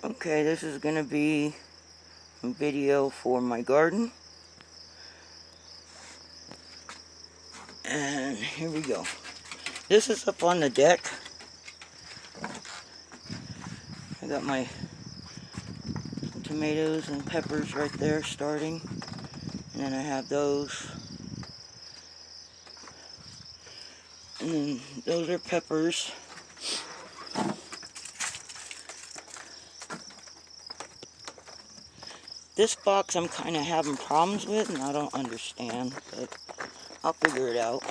Okay, this is going to be a video for my garden. And here we go. This is up on the deck. I got my tomatoes and peppers right there starting. And then I have those. And then those are peppers. This box I'm kind of having problems with, and I don't understand, but I'll figure it out.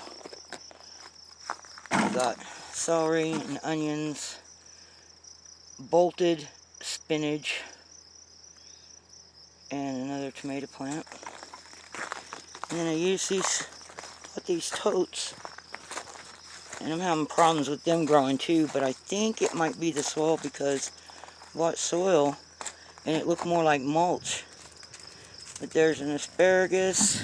I got celery and onions, bolted spinach, and another tomato plant. And then I use these totes, and I'm having problems with them growing too, but I think it might be the soil because I bought soil and it looked more like mulch. But there's an asparagus,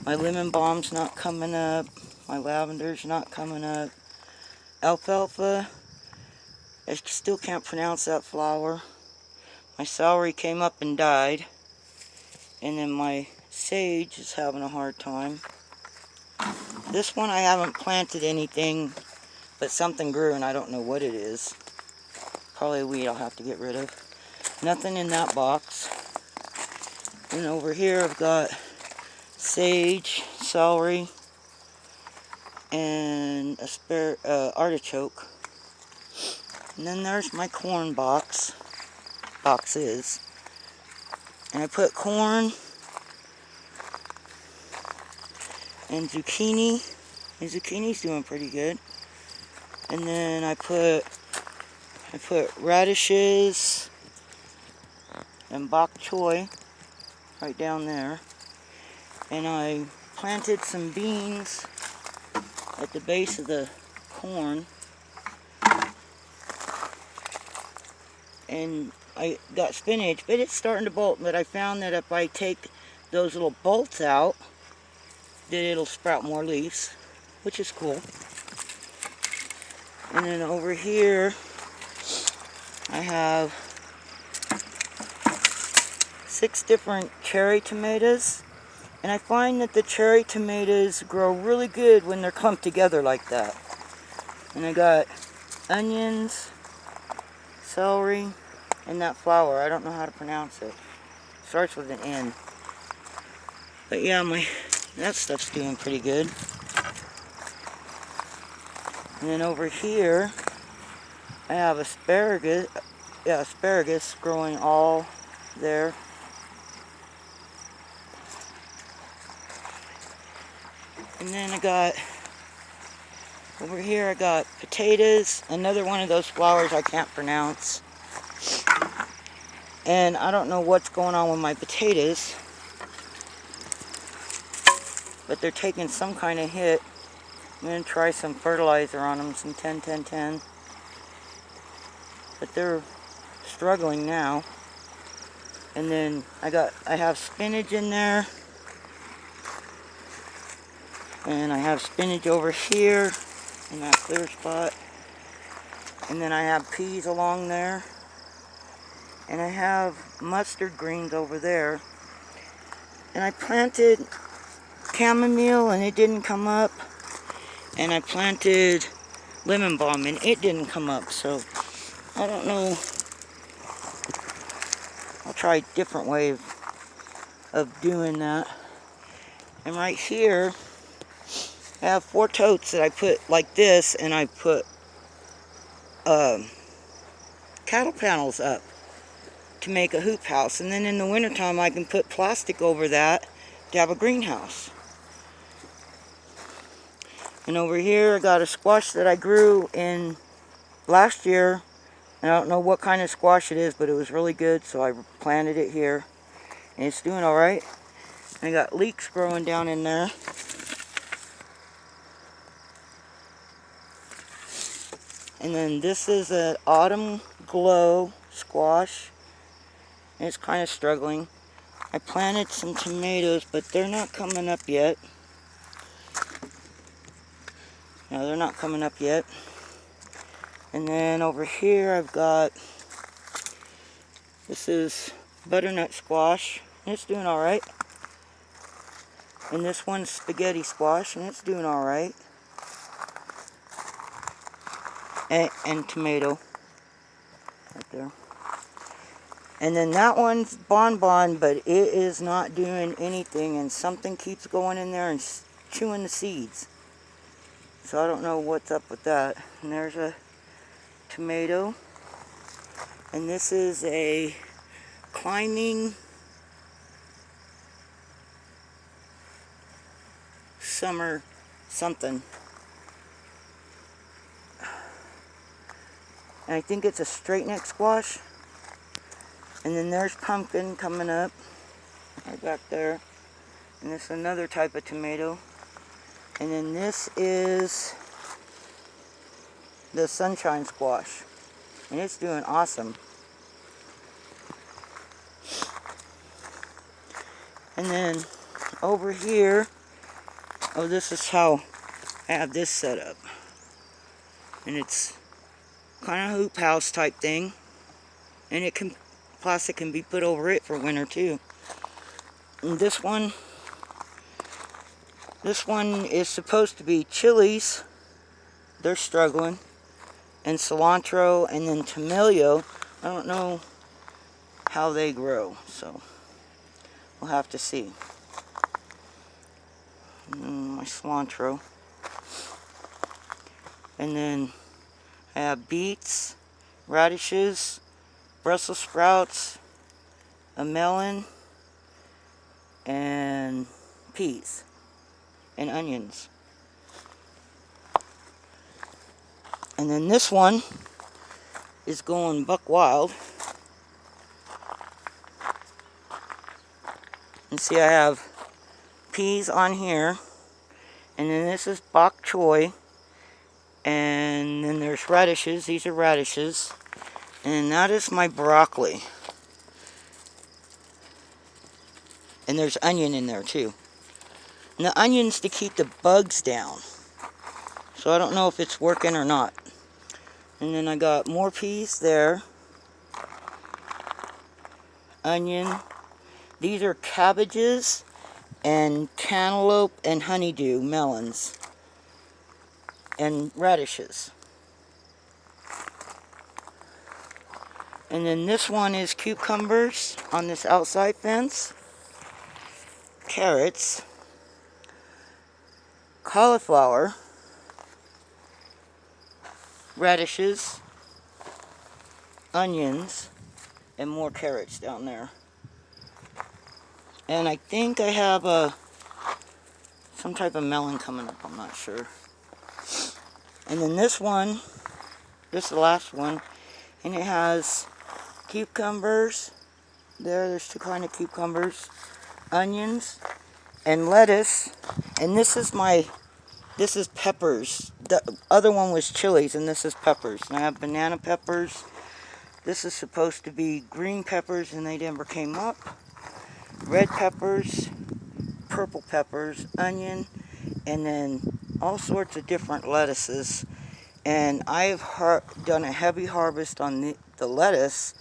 my lemon balm's not coming up, my lavender's not coming up, alfalfa, I still can't pronounce that flower, my celery came up and died, and then my sage is having a hard time. This one I haven't planted anything, but something grew and I don't know what it is. Probably a weed I'll have to get rid of. Nothing in that box. And over here I've got sage, celery, and artichoke. And then there's my corn boxes. And I put corn and zucchini. And zucchini's doing pretty good. And then I put radishes and bok choy right down there. And I planted some beans at the base of the corn. And I got spinach, but it's starting to bolt. But I found that if I take those little bolts out, that it'll sprout more leaves, which is cool. And then over here, I have 6 different cherry tomatoes. And I find that the cherry tomatoes grow really good when they're clumped together like that. And I got onions, celery, and that flower. I don't know how to pronounce it. It starts with an N. But yeah, that stuff's doing pretty good. And then over here, I have asparagus growing all there. And then over here I got potatoes, another one of those flowers I can't pronounce. And I don't know what's going on with my potatoes, but they're taking some kind of hit. I'm going to try some fertilizer on them, some 10-10-10. But they're struggling now. And then I have spinach in there. And I have spinach over here in that clear spot. And then I have peas along there. And I have mustard greens over there. And I planted chamomile and it didn't come up. And I planted lemon balm and it didn't come up. So I don't know. I'll try a different way of doing that. And right here, I have 4 totes that I put like this, and I put cattle panels up to make a hoop house. And then in the wintertime, I can put plastic over that to have a greenhouse. And over here, I got a squash that I grew in last year. And I don't know what kind of squash it is, but it was really good, so I planted it here. And it's doing alright. I got leeks growing down in there. And then this is an autumn glow squash. And it's kind of struggling. I planted some tomatoes, but they're not coming up yet. No, they're not coming up yet. And then over here I've got This is butternut squash, and it's doing alright. And this one's spaghetti squash, and it's doing alright. And tomato. Right there. And then that one's bonbon, but it is not doing anything, and something keeps going in there and chewing the seeds. So I don't know what's up with that. And there's a tomato. And this is a climbing summer something. And I think it's a straight neck squash. And then there's pumpkin coming up right back there. And this is another type of tomato. And then this is the sunshine squash. And it's doing awesome. And then over here, oh, this is how I have this set up. And it's kind of hoop house type thing. And it can, plastic can be put over it for winter too. And this one is supposed to be chilies. They're struggling. And cilantro, and then tomatillo. I don't know how they grow, so we'll have to see. My cilantro. And then I have beets, radishes, Brussels sprouts, a melon, and peas, and onions. And then this one is going buck wild. And see, I have peas on here. And then this is bok choy. And then there's radishes. These are radishes. And that is my broccoli. And there's onion in there too. And the onion's to keep the bugs down. So I don't know if it's working or not. And then I got more peas there. Onion. These are cabbages and cantaloupe and honeydew melons. And radishes. And then this one is cucumbers on this outside fence. Carrots. Cauliflower. Radishes. Onions. And more carrots down there. And I think I have some type of melon coming up, I'm not sure. And then this one, this is the last one, and it has cucumbers. There's two kind of cucumbers, onions, and lettuce. And this is peppers. The other one was chilies, and this is peppers. And I have banana peppers. This is supposed to be green peppers, and they never came up. Red peppers, purple peppers, onion, and then all sorts of different lettuces. And I've done a heavy harvest on the lettuce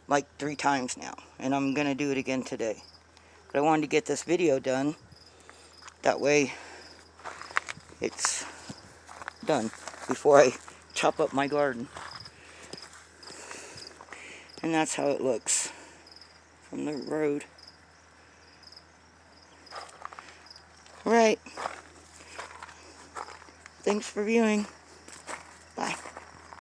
like 3 times now, and I'm gonna do it again today. But I wanted to get this video done, that way it's done before I chop up my garden. And that's how it looks from the road. Right. Thanks for viewing.